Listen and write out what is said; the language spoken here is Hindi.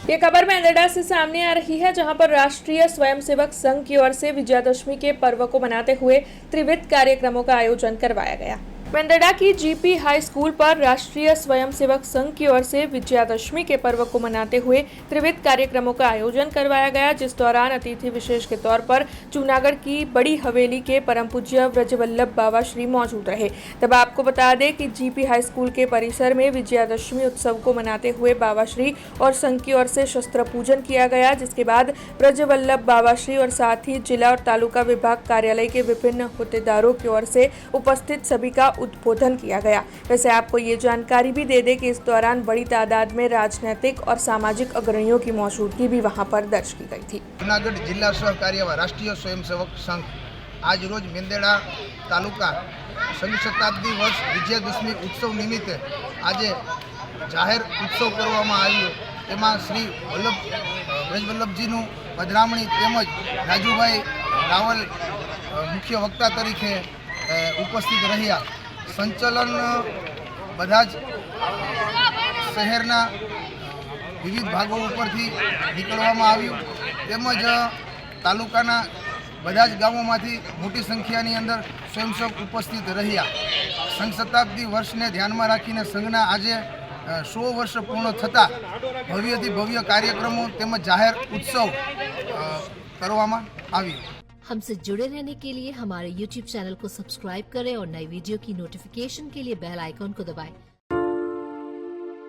ये खबर मेंदड़ा से सामने आ रही है, जहां पर राष्ट्रीय स्वयंसेवक संघ की ओर से विजयादशमी के पर्व को मनाते हुए त्रिविध कार्यक्रमों का आयोजन करवाया गया। मेंदड़ा की जीपी हाई स्कूल पर राष्ट्रीय स्वयंसेवक संघ की ओर से विजयादशमी के पर्व को मनाते हुए त्रिविध कार्यक्रमों का आयोजन करवाया गया, जिस दौरान अतिथि विशेष के तौर पर जूनागढ़ की बड़ी हवेली के परम पूज्य ब्रजवल्लभ बाबा श्री मौजूद रहे। तब आपको बता दें कि जीपी हाई स्कूल के परिसर में विजयादशमी उत्सव को मनाते हुए बाबा श्री और संघ की ओर से शस्त्र पूजन किया गया, जिसके बाद ब्रजवल्लभ बाबा श्री और साथ ही जिला और तालुका विभाग कार्यालय के विभिन्न होद्देदारों की ओर से उपस्थित सभी का उद्बोधन किया गया। वैसे आपको ये जानकारी भी दे दें कि इस दौरान बड़ी तादाद में राजनीतिक और सामाजिक अग्रणियों की मौजूदगी भी वहां पर दर्ज की गई थी। जूनागढ़ जिला सहकार्यवाह राष्ट्रीय स्वयंसेवक संघ आज रोज मेंदड़ा तालुका संघ शताब्दी वर्ष विजयादशमी उत्सव निमित्ते आज जाहिर उत्सव करवामां आव्यो। तेमां श्री ब्रजवल्लभजीनु पधरामणी तेमज राजूभाई रावल मुख्य वक्ता तरीके उपस्थित रह्या। संचलन बधा ज शहेरना विविध भागों परथी निकळवामां आव्युं, तेमज तालुकाना बधा ज गामोमांथी मोटी संख्यानी अंदर स्वयंसेवक उपस्थित रह्या। संघ शताब्दी वर्ष ने ध्यान में राखीने संघना आजे 100 वर्ष पूर्ण थता भव्यथी भव्य कार्यक्रमों तेमज जाहिर उत्सव करवामां आव्यो। हमसे जुड़े रहने के लिए हमारे YouTube चैनल को सब्सक्राइब करें और नई वीडियो की नोटिफिकेशन के लिए बेल आइकॉन को दबाएं।